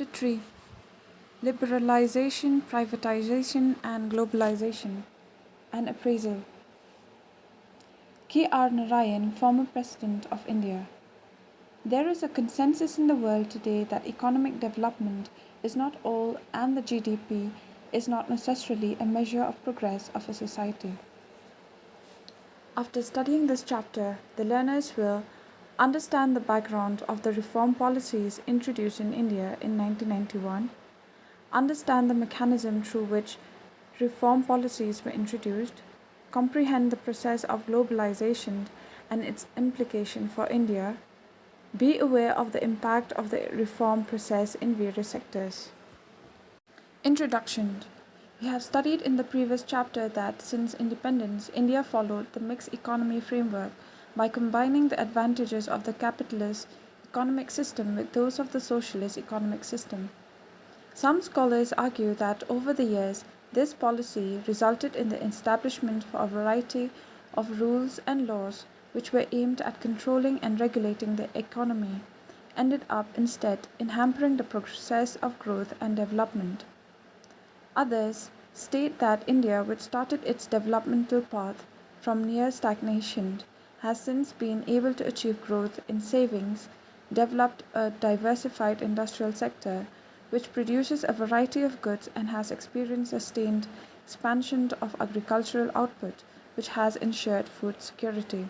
Chapter 3: Liberalization, Privatization and Globalization. An appraisal. K.R. Narayan, former President of India. There is a consensus in the world today that economic development is not all, and the GDP is not necessarily a measure of progress of a society. After studying this chapter, the learners will understand the background of the reform policies introduced in India in 1991, understand the mechanism through which reform policies were introduced, comprehend the process of globalization and its implication for India, be aware of the impact of the reform process in various sectors. Introduction. We have studied in the previous chapter that since independence, India followed the mixed economy framework by combining the advantages of the capitalist economic system with those of the socialist economic system. Some scholars argue that over the years, this policy resulted in the establishment of a variety of rules and laws which were aimed at controlling and regulating the economy, ended up instead in hampering the process of growth and development. Others state that India, which started its developmental path from near stagnation, has since been able to achieve growth in savings, developed a diversified industrial sector which produces a variety of goods and has experienced sustained expansion of agricultural output, which has ensured food security.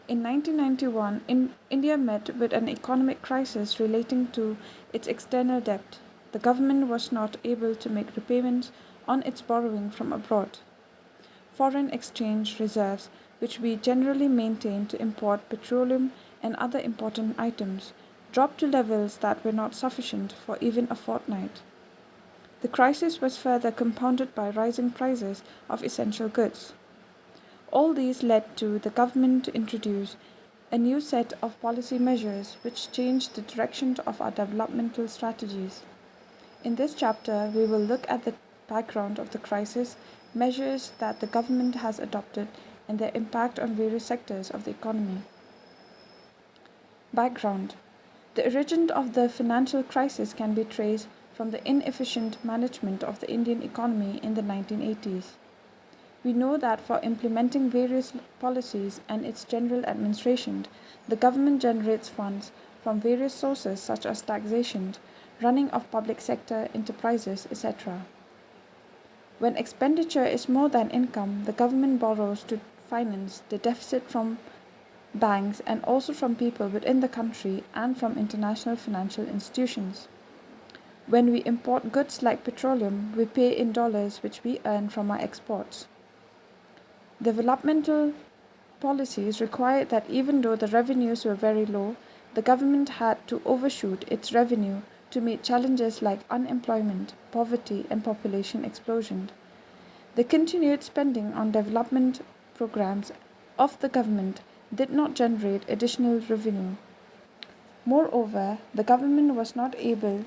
In 1991, India met with an economic crisis relating to its external debt. The government was not able to make repayments on its borrowing from abroad. Foreign exchange reserves, which we generally maintain to import petroleum and other important items, dropped to levels that were not sufficient for even a fortnight. The crisis was further compounded by rising prices of essential goods. All these led to the government to introduce a new set of policy measures which changed the direction of our developmental strategies. In this chapter, we will look at the background of the crisis, measures that the government has adopted, and their impact on various sectors of the economy. Background. The origin of the financial crisis can be traced from the inefficient management of the Indian economy in the 1980s. We know that for implementing various policies and its general administration, the government generates funds from various sources such as taxation, running of public sector enterprises, etc. When expenditure is more than income, the government borrows to finance the deficit from banks and also from people within the country and from international financial institutions. When we import goods like petroleum, we pay in dollars which we earn from our exports. Developmental policies required that even though the revenues were very low, the government had to overshoot its revenue to meet challenges like unemployment, poverty, and population explosion. The continued spending on development programs of the government did not generate additional revenue. Moreover, the government was not able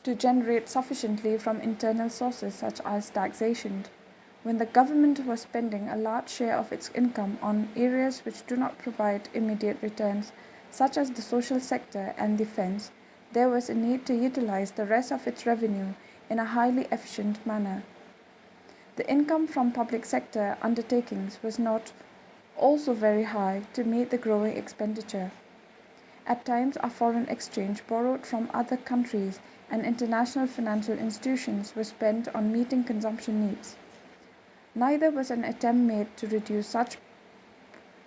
to generate sufficiently from internal sources such as taxation. When the government was spending a large share of its income on areas which do not provide immediate returns, such as the social sector and defense, there was a need to utilize the rest of its revenue in a highly efficient manner. The income from public sector undertakings was not also very high to meet the growing expenditure. At times, our foreign exchange borrowed from other countries and international financial institutions was spent on meeting consumption needs. Neither was an attempt made to reduce such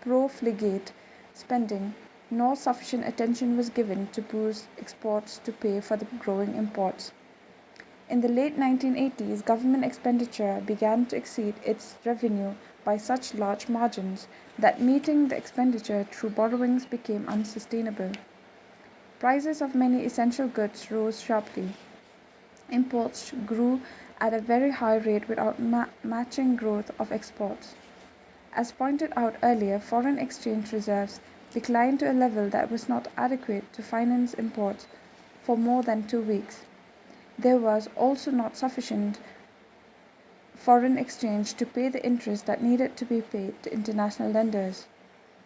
profligate spending, nor sufficient attention was given to boost exports to pay for the growing imports. In the late 1980s, government expenditure began to exceed its revenue by such large margins that meeting the expenditure through borrowings became unsustainable. Prices of many essential goods rose sharply. Imports grew at a very high rate without matching growth of exports. As pointed out earlier, foreign exchange reserves declined to a level that was not adequate to finance imports for more than 2 weeks. There was also not sufficient foreign exchange to pay the interest that needed to be paid to international lenders.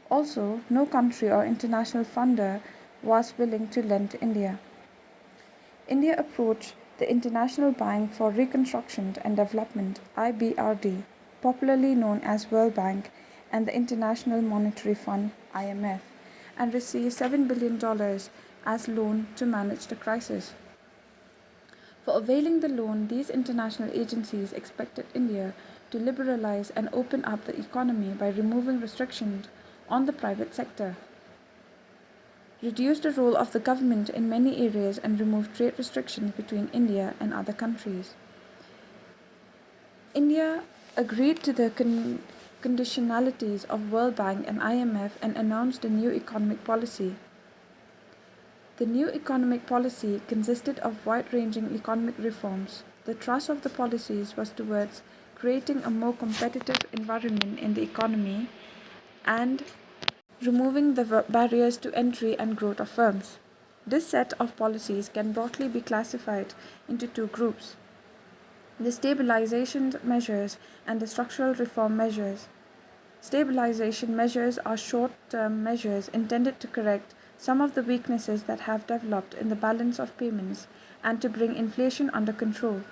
Also, no country or international funder was willing to lend to India. India approached the International Bank for Reconstruction and Development (IBRD), popularly known as World Bank, and the International Monetary Fund (IMF), and received $7 billion as loan to manage the crisis. For availing the loan, these international agencies expected India to liberalize and open up the economy by removing restrictions on the private sector, reduce the role of the government in many areas, and remove trade restrictions between India and other countries. India agreed to the conditionalities of World Bank and IMF and announced a new economic policy. The new economic policy consisted of wide-ranging economic reforms. The thrust of the policies was towards creating a more competitive environment in the economy and removing the barriers to entry and growth of firms. This set of policies can broadly be classified into two groups: the stabilization measures and the structural reform measures. Stabilization measures are short-term measures intended to correct some of the weaknesses that have developed in the balance of payments and to bring inflation under control.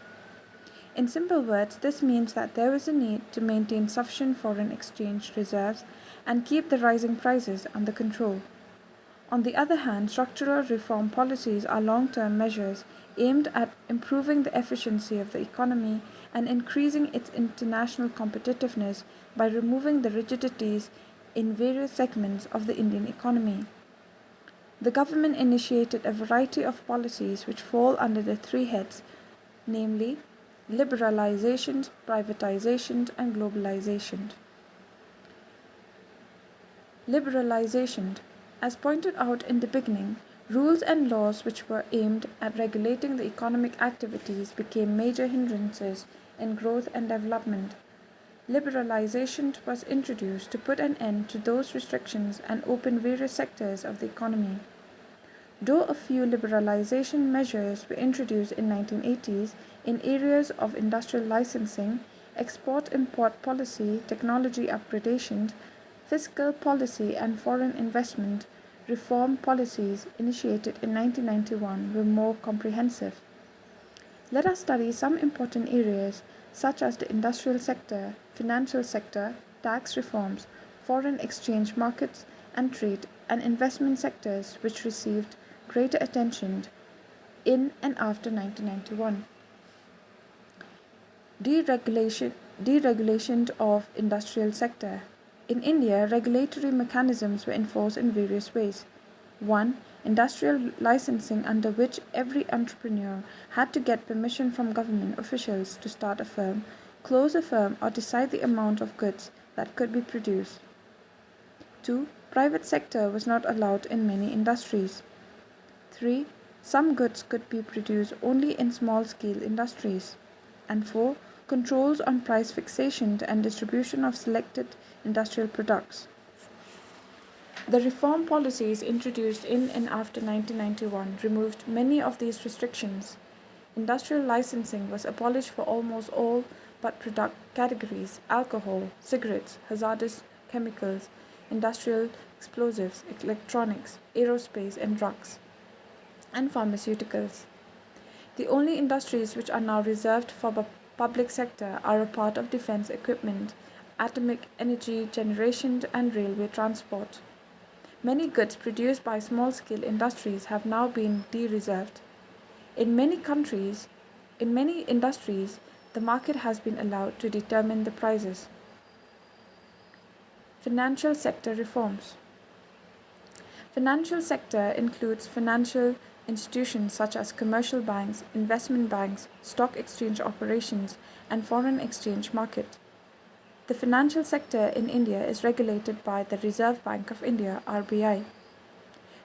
In simple words, this means that there is a need to maintain sufficient foreign exchange reserves and keep the rising prices under control. On the other hand, structural reform policies are long-term measures aimed at improving the efficiency of the economy and increasing its international competitiveness by removing the rigidities in various segments of the Indian economy. The government initiated a variety of policies which fall under the three heads, namely liberalization, privatization, and globalization. Liberalization. As pointed out in the beginning, rules and laws which were aimed at regulating the economic activities became major hindrances in growth and development. Liberalization was introduced to put an end to those restrictions and open various sectors of the economy. Though a few liberalization measures were introduced in 1980s in areas of industrial licensing, export-import policy, technology upgradation, fiscal policy and foreign investment, reform policies initiated in 1991 were more comprehensive. Let us study some important areas such as the industrial sector, financial sector, tax reforms, foreign exchange markets and trade and investment sectors which received greater attention in and after 1991. Deregulation of industrial sector. In India, regulatory mechanisms were enforced in various ways. 1. Industrial licensing, under which every entrepreneur had to get permission from government officials to start a firm, close a firm, or decide the amount of goods that could be produced. 2. Private sector was not allowed in many industries. 3. Some goods could be produced only in small-scale industries. And 4. Controls on price fixation and distribution of selected industrial products. The reform policies introduced in and after 1991 removed many of these restrictions. Industrial licensing was abolished for almost all but product categories: alcohol, cigarettes, hazardous chemicals, industrial explosives, electronics, aerospace and drugs, and pharmaceuticals. The only industries which are now reserved for the public sector are a part of defense equipment, atomic energy generation and railway transport. Many goods produced by small-scale industries have now been de-reserved. In many industries, the market has been allowed to determine the prices. Financial sector reforms. Financial sector includes financial institutions such as commercial banks, investment banks, stock exchange operations, and foreign exchange market. The financial sector in India is regulated by the Reserve Bank of India (RBI).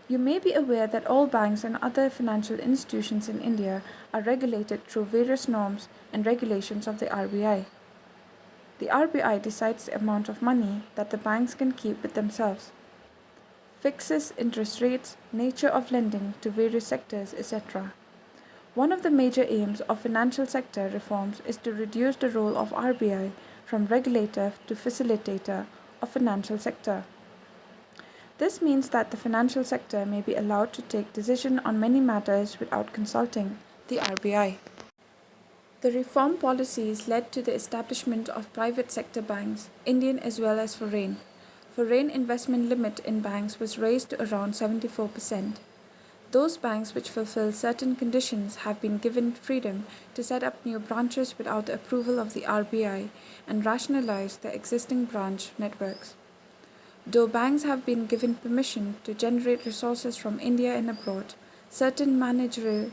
You may be aware that all banks and other financial institutions in India are regulated through various norms and regulations of the RBI. The RBI decides the amount of money that the banks can keep with themselves, fixes interest rates, nature of lending to various sectors, etc. One of the major aims of financial sector reforms is to reduce the role of RBI from regulator to facilitator of financial sector. This means that the financial sector may be allowed to take decision on many matters without consulting the RBI. The reform policies led to the establishment of private sector banks, Indian as well as foreign. Foreign investment limit in banks was raised to around 74%. Those banks which fulfill certain conditions have been given freedom to set up new branches without the approval of the RBI and rationalize their existing branch networks. Though banks have been given permission to generate resources from India and abroad, certain managerial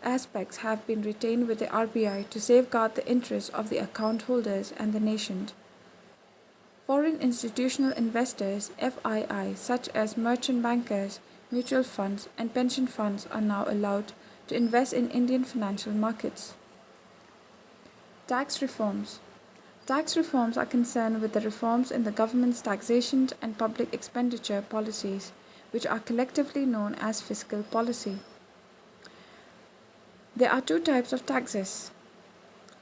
aspects have been retained with the RBI to safeguard the interests of the account holders and the nation. Foreign institutional investors (FII) such as merchant bankers, mutual funds, and pension funds are now allowed to invest in Indian financial markets. Tax reforms. Tax reforms are concerned with the reforms in the government's taxation and public expenditure policies, which are collectively known as fiscal policy. There are two types of taxes: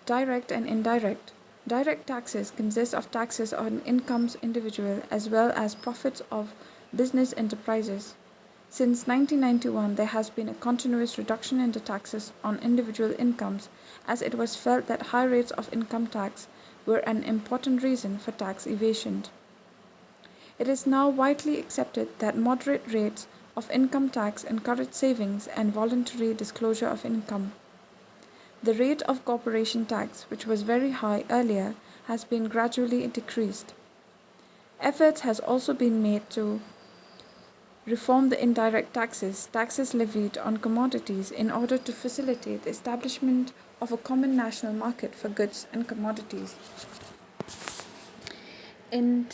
direct and indirect. Direct taxes consist of taxes on incomes individual as well as profits of business enterprises. Since 1991, there has been a continuous reduction in the taxes on individual incomes as it was felt that high rates of income tax were an important reason for tax evasion. It is now widely accepted that moderate rates of income tax encourage savings and voluntary disclosure of income. The rate of corporation tax, which was very high earlier, has been gradually decreased. Efforts has also been made to reform the indirect taxes, taxes levied on commodities in order to facilitate the establishment of a common national market for goods and commodities. In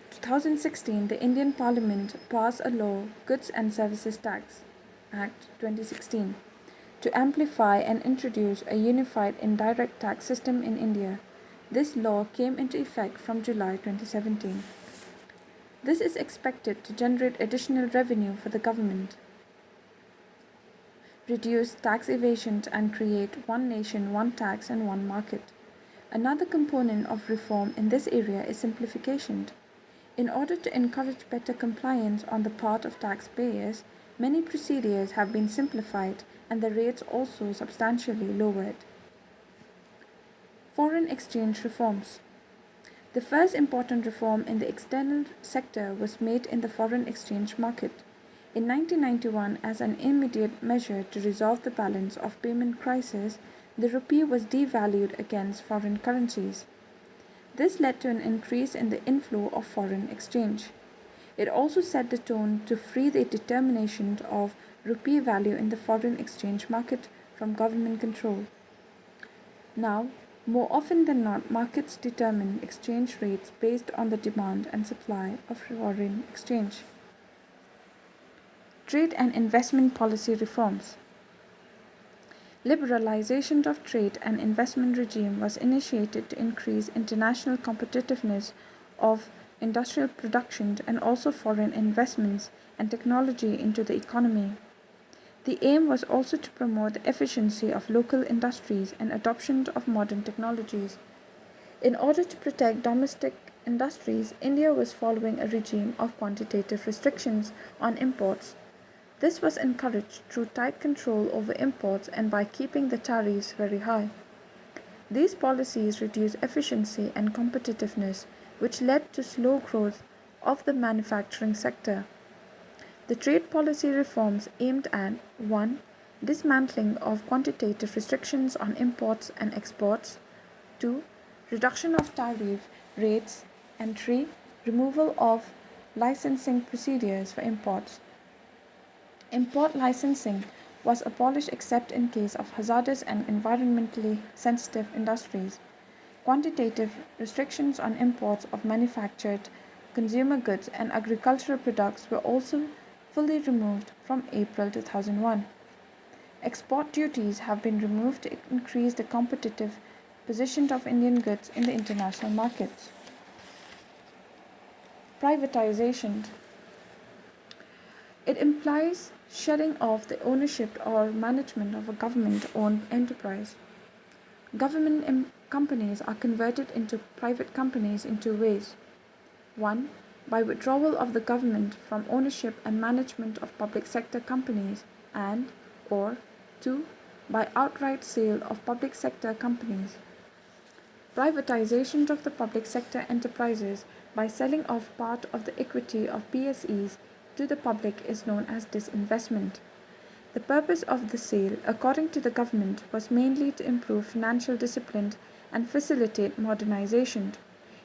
2016, the Indian Parliament passed a law, Goods and Services Tax Act 2016, to amplify and introduce a unified indirect tax system in India. This law came into effect from July 2017. This is expected to generate additional revenue for the government, reduce tax evasion, and create one nation, one tax, and one market. Another component of reform in this area is simplification. In order to encourage better compliance on the part of taxpayers, many procedures have been simplified and the rates also substantially lowered. Foreign exchange reforms. The first important reform in the external sector was made in the foreign exchange market. In 1991, as an immediate measure to resolve the balance of payment crisis, the rupee was devalued against foreign currencies. This led to an increase in the inflow of foreign exchange. It also set the tone to free the determination of rupee value in the foreign exchange market from government control. Now, more often than not, markets determine exchange rates based on the demand and supply of foreign exchange. Trade and investment policy reforms. Liberalization of trade and investment regime was initiated to increase international competitiveness of industrial production and also foreign investments and technology into the economy. The aim was also to promote the efficiency of local industries and adoption of modern technologies. In order to protect domestic industries, India was following a regime of quantitative restrictions on imports. This was encouraged through tight control over imports and by keeping the tariffs very high. These policies reduced efficiency and competitiveness, which led to slow growth of the manufacturing sector. The trade policy reforms aimed at 1. Dismantling of quantitative restrictions on imports and exports, 2. Reduction of tariff rates, and 3. Removal of licensing procedures for imports. Import licensing was abolished except in case of hazardous and environmentally sensitive industries. Quantitative restrictions on imports of manufactured consumer goods and agricultural products were also fully removed from April 2001. Export duties have been removed to increase the competitive position of Indian goods in the international markets. Privatization. It implies shutting off the ownership or management of a government-owned enterprise. Government companies are converted into private companies in two ways. 1. by withdrawal of the government from ownership and management of public sector companies, and or 2. By outright sale of public sector companies. Privatization of the public sector enterprises by selling off part of the equity of PSEs to the public is known as disinvestment. The purpose of the sale, according to the government, was mainly to improve financial discipline and facilitate modernization.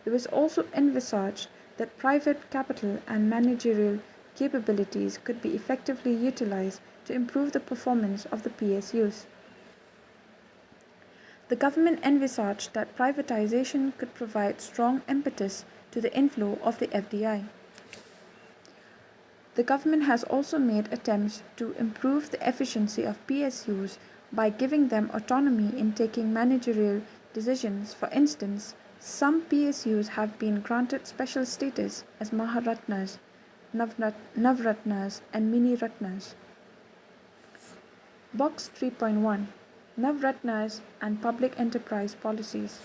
It was also envisaged that private capital and managerial capabilities could be effectively utilized to improve the performance of the PSUs. The government envisaged that privatization could provide strong impetus to the inflow of the FDI. The government has also made attempts to improve the efficiency of PSUs by giving them autonomy in taking managerial decisions. For instance, some PSUs have been granted special status as Maharatnas, Navratnas, and Mini Ratnas. Box 3.1 Navratnas and Public Enterprise Policies.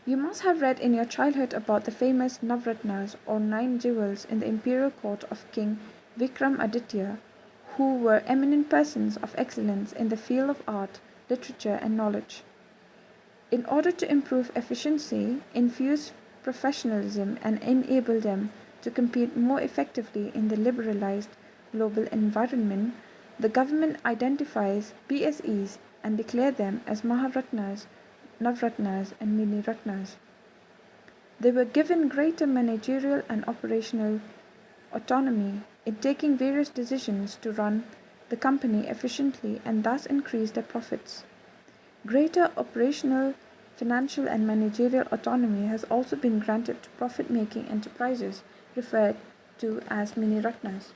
You must have read in your childhood about the famous Navratnas or 9 jewels in the imperial court of King Vikramaditya, who were eminent persons of excellence in the field of art, literature, and knowledge. In order to improve efficiency, infuse professionalism, and enable them to compete more effectively in the liberalized global environment, the government identifies PSEs and declares them as Maharatnas, Navratnas, and Mini Ratnas. They were given greater managerial and operational autonomy in taking various decisions to run the company efficiently and thus increase their profits. Greater operational, financial, and managerial autonomy has also been granted to profit-making enterprises referred to as Mini Ratnas.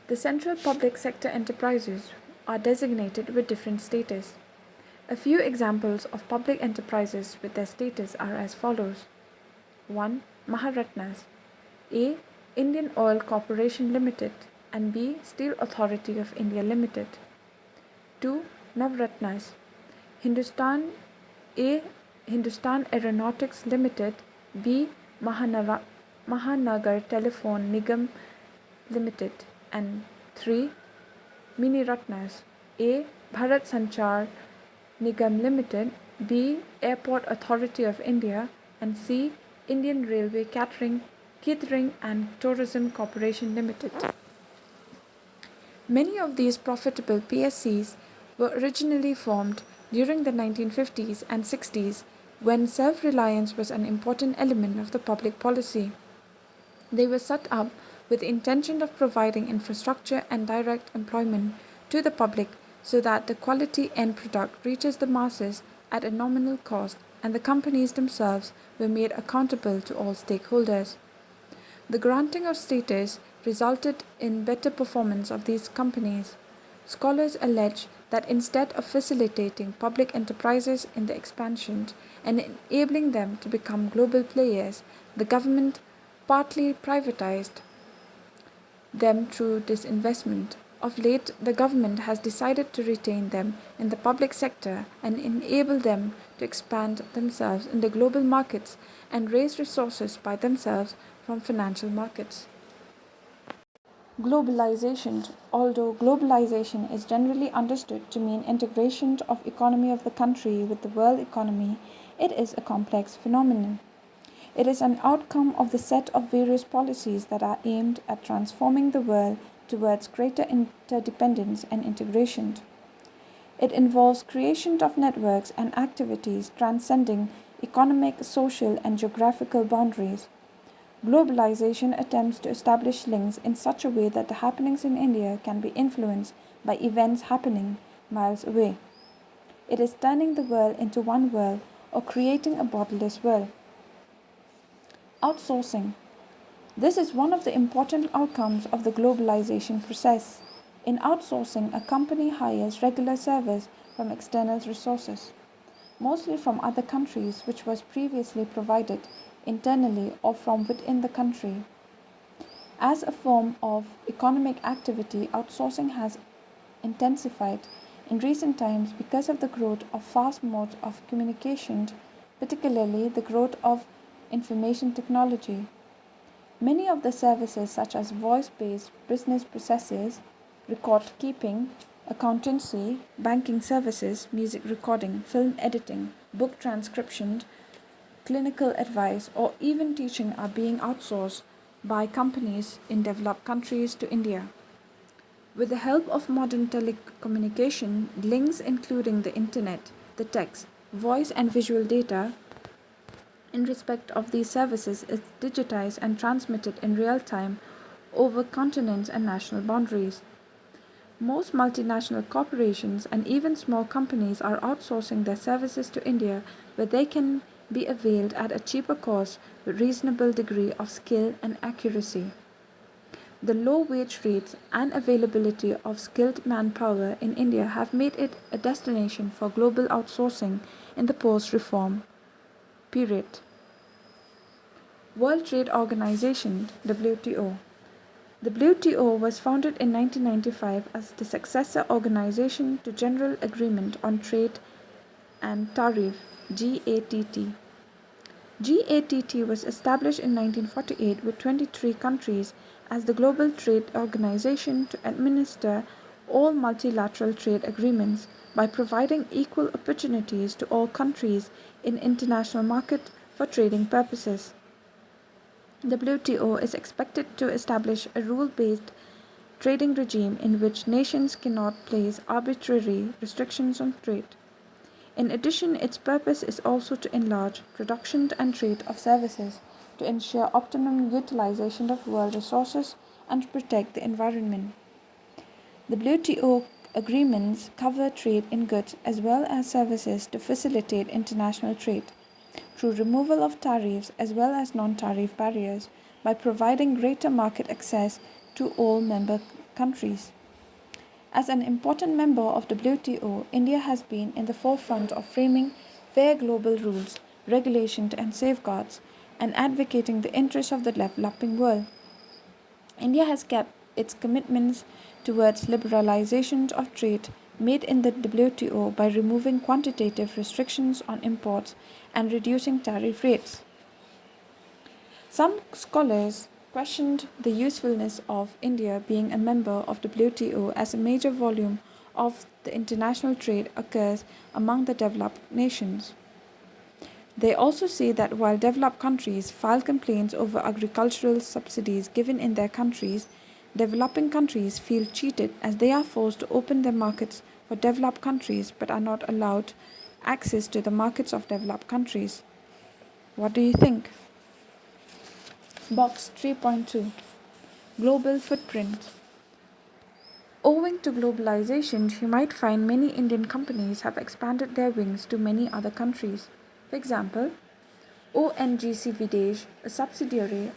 The central public sector enterprises are designated with different status. A few examples of public enterprises with their status are as follows. 1. Maharatnas. A. Indian Oil Corporation Limited and B. Steel Authority of India Limited. 2. Navratnas. Hindustan A. Hindustan Aeronautics Limited. B. Mahanagar Telephone Nigam Limited. And 3. Mini Ratnas. A. Bharat Sanchar Nigam Limited, B. Airport Authority of India, and C. Indian Railway Catering and Tourism Corporation Limited. Many of these profitable PSCs were originally formed during the 1950s and 60s when self-reliance was an important element of the public policy. They were set up with the intention of providing infrastructure and direct employment to the public so that the quality end product reaches the masses at a nominal cost and the companies themselves were made accountable to all stakeholders. The granting of status resulted in better performance of these companies. Scholars allege that instead of facilitating public enterprises in the expansion and enabling them to become global players, the government partly privatized them through disinvestment. Of late, the government has decided to retain them in the public sector and enable them to expand themselves in the global markets and raise resources by themselves from financial markets. Globalization. Although globalization is generally understood to mean integration of economy of the country with the world economy, it is a complex phenomenon. It is an outcome of the set of various policies that are aimed at transforming the world towards greater interdependence and integration. It involves creation of networks and activities transcending economic, social, and geographical boundaries. Globalization attempts to establish links in such a way that the happenings in India can be influenced by events happening miles away. It is turning the world into one world or creating a borderless world. Outsourcing. This is one of the important outcomes of the globalization process. In outsourcing, a company hires regular service from external resources, mostly from other countries, which was previously provided internally or from within the country. As a form of economic activity, outsourcing has intensified in recent times because of the growth of fast modes of communication, particularly the growth of information technology. Many of the services, such as voice based business processes, record keeping, accountancy, banking services, music recording, film editing, book transcription, clinical advice, or even teaching, are being outsourced by companies in developed countries to India. With the help of modern telecommunication, links including the internet, the text, voice, and visual data in respect of these services is digitized and transmitted in real time over continents and national boundaries. Most multinational corporations and even small companies are outsourcing their services to India, where they can be availed at a cheaper cost with reasonable degree of skill and accuracy. The low wage rates and availability of skilled manpower in India have made it a destination for global outsourcing in the post-reform period. World Trade Organization (WTO). The WTO was founded in 1995 as the successor organization to General Agreement on Trade and Tariff (GATT). GATT was established in 1948 with 23 countries as the global trade organization to administer all multilateral trade agreements by providing equal opportunities to all countries in international market for trading purposes. WTO is expected to establish a rule-based trading regime in which nations cannot place arbitrary restrictions on trade. In addition, its purpose is also to enlarge production and trade of services, to ensure optimum utilization of world resources, and to protect the environment. The WTO agreements cover trade in goods as well as services to facilitate international trade through removal of tariffs as well as non-tariff barriers by providing greater market access to all member countries. As an important member of WTO, India has been in the forefront of framing fair global rules, regulations, and safeguards, and advocating the interests of the developing world. India has kept its commitments towards liberalization of trade made in the WTO by removing quantitative restrictions on imports and reducing tariff rates. Some scholars questioned the usefulness of India being a member of WTO as a major volume of the international trade occurs among the developed nations. They also say that while developed countries file complaints over agricultural subsidies given in their countries, developing countries feel cheated as they are forced to open their markets for developed countries but are not allowed access to the markets of developed countries. What do you think? Box 3.2 Global Footprint. Owing to globalization, you might find many Indian companies have expanded their wings to many other countries. For example, ONGC Videsh, a subsidiary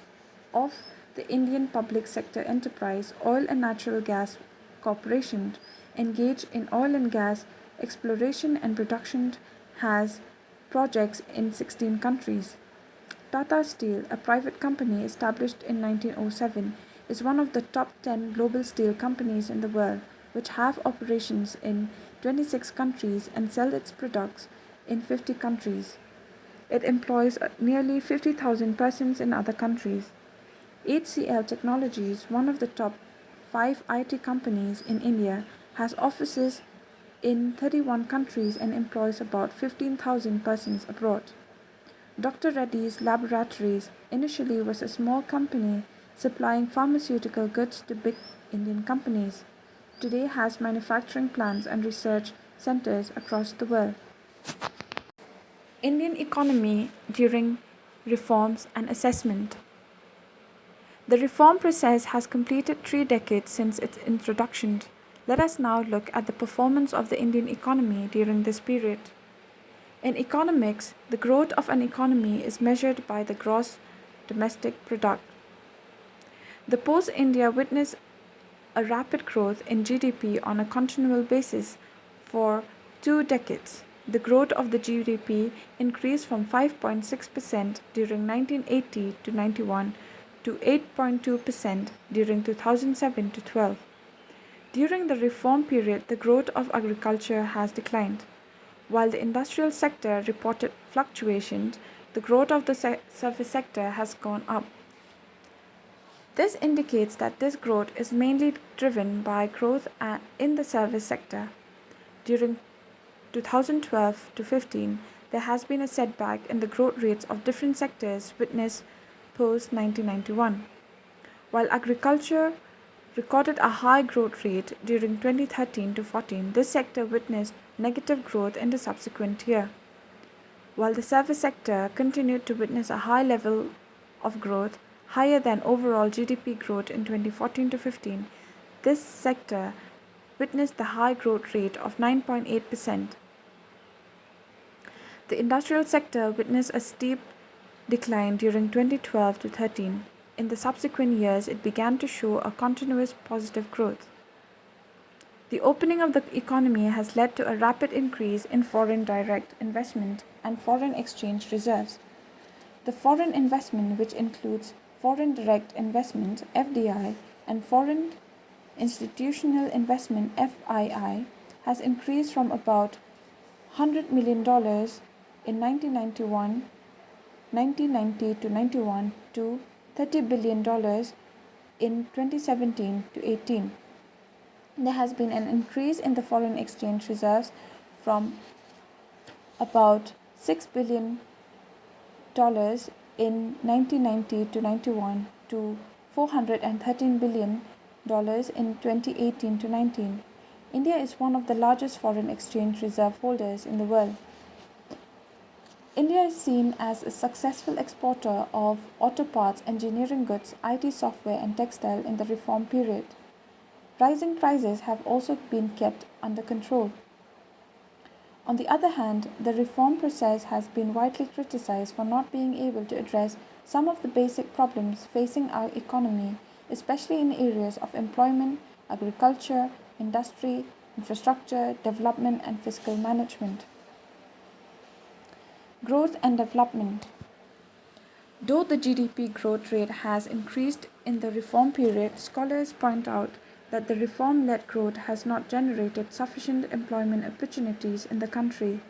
of the Indian public sector enterprise Oil and Natural Gas Corporation, engaged in oil and gas exploration and production, has projects in 16 countries. Tata Steel, a private company established in 1907, is one of the top 10 global steel companies in the world, which have operations in 26 countries and sell its products in 50 countries. It employs nearly 50,000 persons in other countries. HCL Technologies, one of the top 5 IT companies in India, has offices in 31 countries and employs about 15,000 persons abroad. Dr. Reddy's Laboratories initially was a small company supplying pharmaceutical goods to big Indian companies. Today has manufacturing plants and research centers across the world. Indian economy during reforms and assessment. The reform process has completed 3 decades since its introduction. Let us now look at the performance of the Indian economy during this period. In economics, the growth of an economy is measured by the gross domestic product. The post-India witnessed a rapid growth in GDP on a continual basis for 2 decades. The growth of the GDP increased from 5.6% during 1980 to 91 to 8.2% during 2007 to 12. During the reform period, the growth of agriculture has declined. While the industrial sector reported fluctuations, the growth of the service sector has gone up. This indicates that this growth is mainly driven by growth in the service sector. During 2012 to 15, there has been a setback in the growth rates of different sectors witnessed post 1991. While agriculture recorded a high growth rate during 2013 to 14, this sector witnessed negative growth in the subsequent year. While the service sector continued to witness a high level of growth, higher than overall GDP growth in 2014 to 15, this sector witnessed the high growth rate of 9.8%. The industrial sector witnessed a steep decline during 2012 to 13. In the subsequent years, it began to show a continuous positive growth. The opening of the economy has led to a rapid increase in foreign direct investment and foreign exchange reserves. The foreign investment, which includes foreign direct investment (FDI) and foreign institutional investment (FII), has increased from about $100 million in 1990 to 91 to $30 billion in 2017 to 18. There has been an increase in the foreign exchange reserves from about $6 billion in 1990 to 91 to $413 billion in 2018 to 19. India is one of the largest foreign exchange reserve holders in the world. India is seen as a successful exporter of auto parts, engineering goods, IT software, and textile in the reform period. Rising prices have also been kept under control. On the other hand, the reform process has been widely criticized for not being able to address some of the basic problems facing our economy, especially in areas of employment, agriculture, industry, infrastructure, development, and fiscal management. Growth and development. Though the GDP growth rate has increased in the reform period, scholars point out that the reform-led growth has not generated sufficient employment opportunities in the country.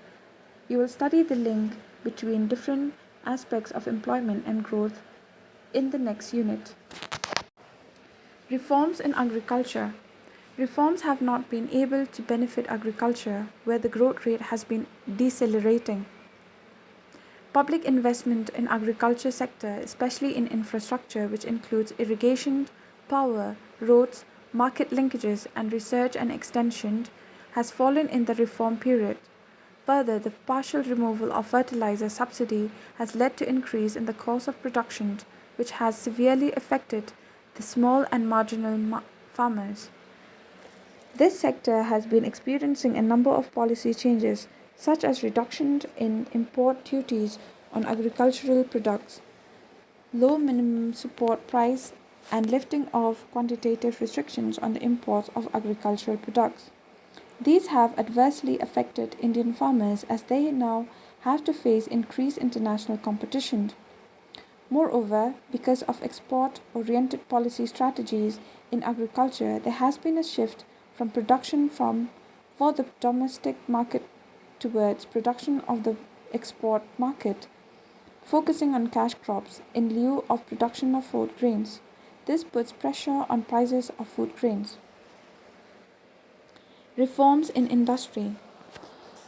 You will study the link between different aspects of employment and growth in the next unit. Reforms in agriculture. Reforms have not been able to benefit agriculture, where the growth rate has been decelerating. Public investment in agriculture sector, especially in infrastructure, which includes irrigation, power, roads, market linkages, and research and extension, has fallen in the reform period. Further, the partial removal of fertilizer subsidy has led to increase in the cost of production, which has severely affected the small and marginal farmers. This sector has been experiencing a number of policy changes, such as reduction in import duties on agricultural products, low minimum support price, and lifting of quantitative restrictions on the imports of agricultural products. These have adversely affected Indian farmers as they now have to face increased international competition. Moreover, because of export-oriented policy strategies in agriculture, there has been a shift from production for the domestic market towards production of the export market, focusing on cash crops in lieu of production of food grains. This puts pressure on prices of food grains. Reforms in industry.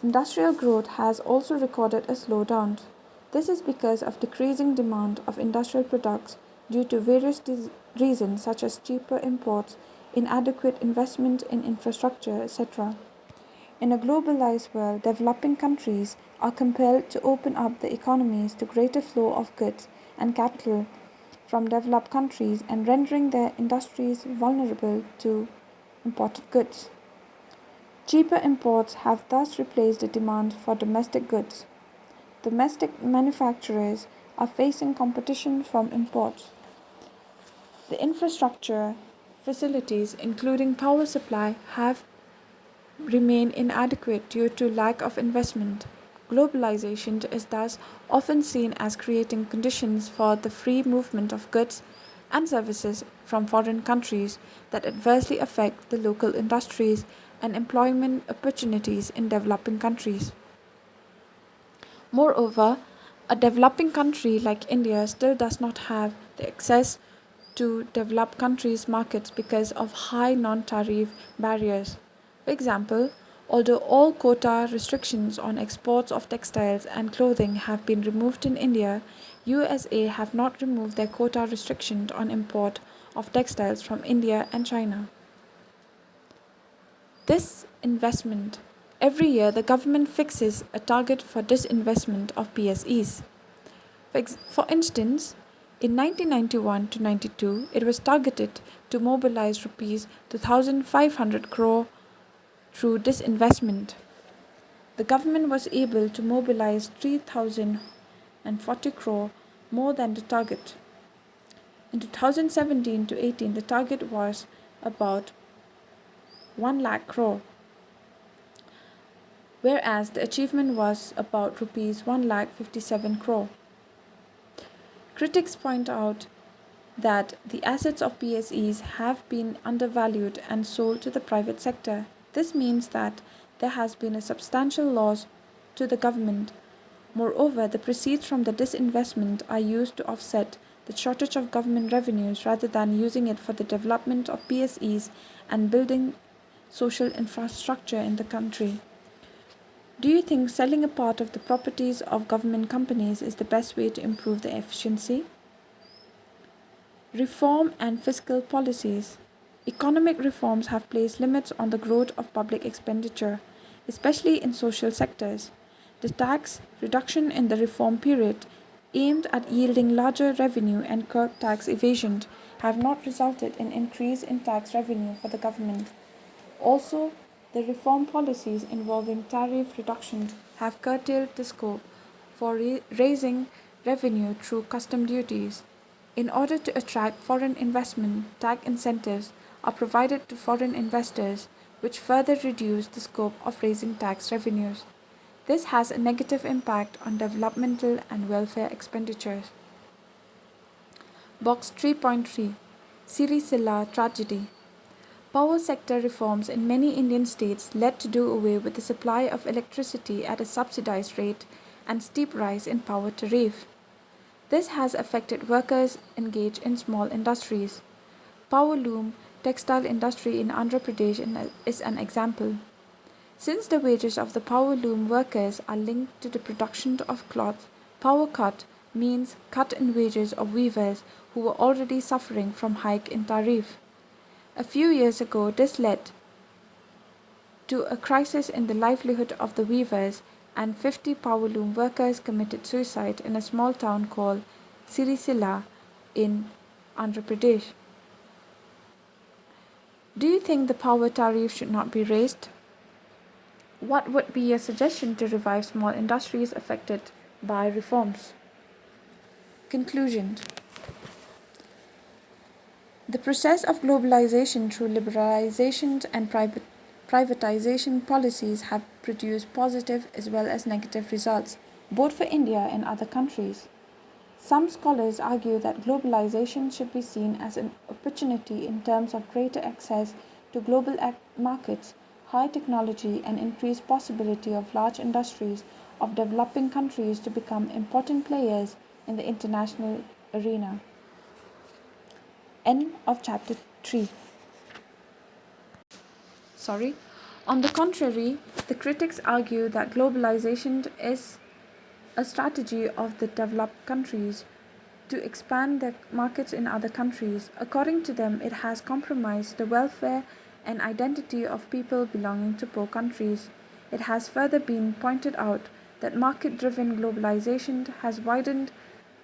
Industrial growth has also recorded a slowdown. This is because of decreasing demand of industrial products due to various reasons such as cheaper imports, inadequate investment in infrastructure, etc. In a globalized world, developing countries are compelled to open up the economies to greater flow of goods and capital from developed countries and rendering their industries vulnerable to imported goods. Cheaper imports have thus replaced the demand for domestic goods. Domestic manufacturers are facing competition from imports. The infrastructure facilities, including power supply, have remained inadequate due to lack of investment. Globalization is thus often seen as creating conditions for the free movement of goods and services from foreign countries that adversely affect the local industries and employment opportunities in developing countries. Moreover, A developing country like India still does not have the access to developed countries' markets because of high non tariff barriers. For example, although all quota restrictions on exports of textiles and clothing have been removed in India, USA have not removed their quota restriction on import of textiles from India and China. This investment. Every year, the government fixes a target for disinvestment of PSEs. For instance, in 1991 to 92, it was targeted to mobilize rupees 2,500 crore through disinvestment. The government was able to mobilize 3,040 crore, more than the target. In 2017 to 18, the target was about 1 lakh crore, whereas the achievement was about rupees 1 lakh 57 crore. Critics point out that the assets of PSEs have been undervalued and sold to the private sector. This means that there has been a substantial loss to the government. Moreover, the proceeds from the disinvestment are used to offset the shortage of government revenues rather than using it for the development of PSEs and building social infrastructure in the country. Do you think selling a part of the properties of government companies is the best way to improve the efficiency? Reform and fiscal policies. Economic reforms have placed limits on the growth of public expenditure, especially in social sectors. The tax reduction in the reform period, aimed at yielding larger revenue and curb tax evasion, have not resulted in increase in tax revenue for the government. Also, the reform policies involving tariff reductions have curtailed the scope for raising revenue through custom duties. In order to attract foreign investment, tax incentives are provided to foreign investors, which further reduce the scope of raising tax revenues. This has a negative impact on developmental and welfare expenditures. Box 3.3 Sri Tragedy. Power sector reforms in many Indian states led to do away with the supply of electricity at a subsidized rate and steep rise in power tariff. This has affected workers engaged in small industries. Power loom textile industry in Andhra Pradesh is an example. Since the wages of the power loom workers are linked to the production of cloth, power cut means cut in wages of weavers who were already suffering from hike in tariff. A few years ago, this led to a crisis in the livelihood of the weavers, and 50 power loom workers committed suicide in a small town called Sirisila in Andhra Pradesh. Do you think the power tariff should not be raised? What would be your suggestion to revive small industries affected by reforms? Conclusion. The process of globalization through liberalization and privatization policies have produced positive as well as negative results, both for India and other countries. Some scholars argue that globalization should be seen as an opportunity in terms of greater access to global markets, high technology, and increased possibility of large industries of developing countries to become important players in the international arena. End of chapter 3. On the contrary, the critics argue that globalization is a strategy of the developed countries to expand their markets in other countries. According to them, it has compromised the welfare and identity of people belonging to poor countries. It has further been pointed out that market driven globalization has widened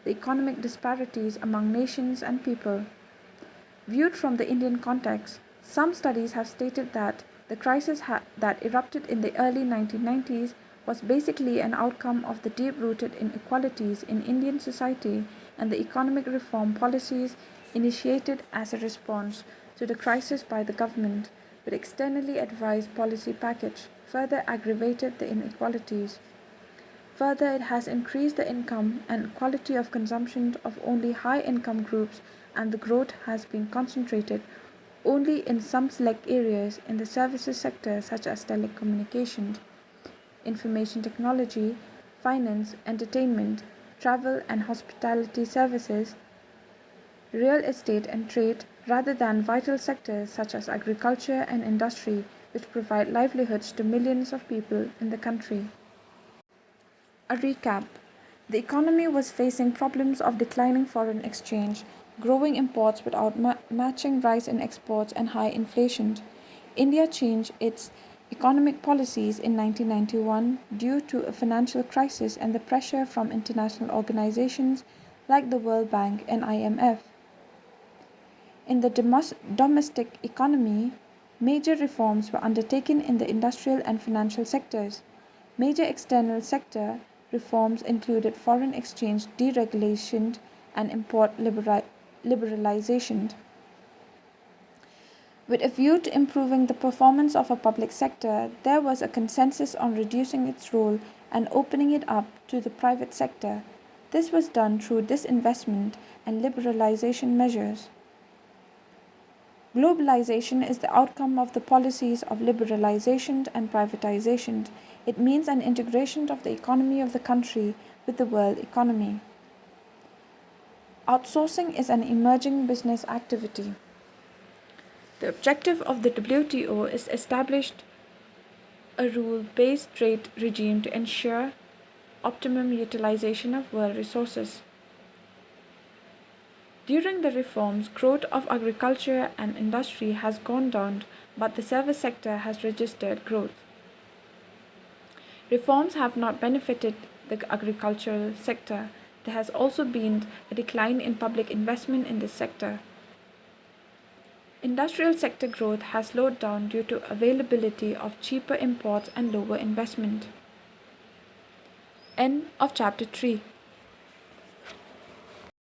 the economic disparities among nations and people. Viewed from the Indian context, some studies have stated that the crisis that erupted in the early 1990s was basically an outcome of the deep-rooted inequalities in Indian society and the economic reform policies initiated as a response to the crisis by the government, with externally advised policy package further aggravated the inequalities. Further, it has increased the income and quality of consumption of only high-income groups, and the growth has been concentrated only in some select areas in the services sector such as telecommunications, information technology, finance, entertainment, travel and hospitality services, real estate and trade, rather than vital sectors such as agriculture and industry, which provide livelihoods to millions of people in the country. A recap: the economy was facing problems of declining foreign exchange, growing imports without matching rise in exports, and high inflation. India changed its economic policies in 1991 due to a financial crisis and the pressure from international organizations like the World Bank and IMF. In the domestic economy, major reforms were undertaken in the industrial and financial sectors. Major external sector reforms included foreign exchange deregulation and import liberalization. With a view to improving the performance of a public sector, there was a consensus on reducing its role and opening it up to the private sector. This was done through disinvestment and liberalization measures. Globalization is the outcome of the policies of liberalization and privatization. It means an integration of the economy of the country with the world economy. Outsourcing is an emerging business activity. The objective of the WTO is to establish a rule-based trade regime to ensure optimum utilization of world resources. During the reforms, growth of agriculture and industry has gone down, but the service sector has registered growth. Reforms have not benefited the agricultural sector. There has also been a decline in public investment in this sector. Industrial sector growth has slowed down due to availability of cheaper imports and lower investment. End of chapter 3.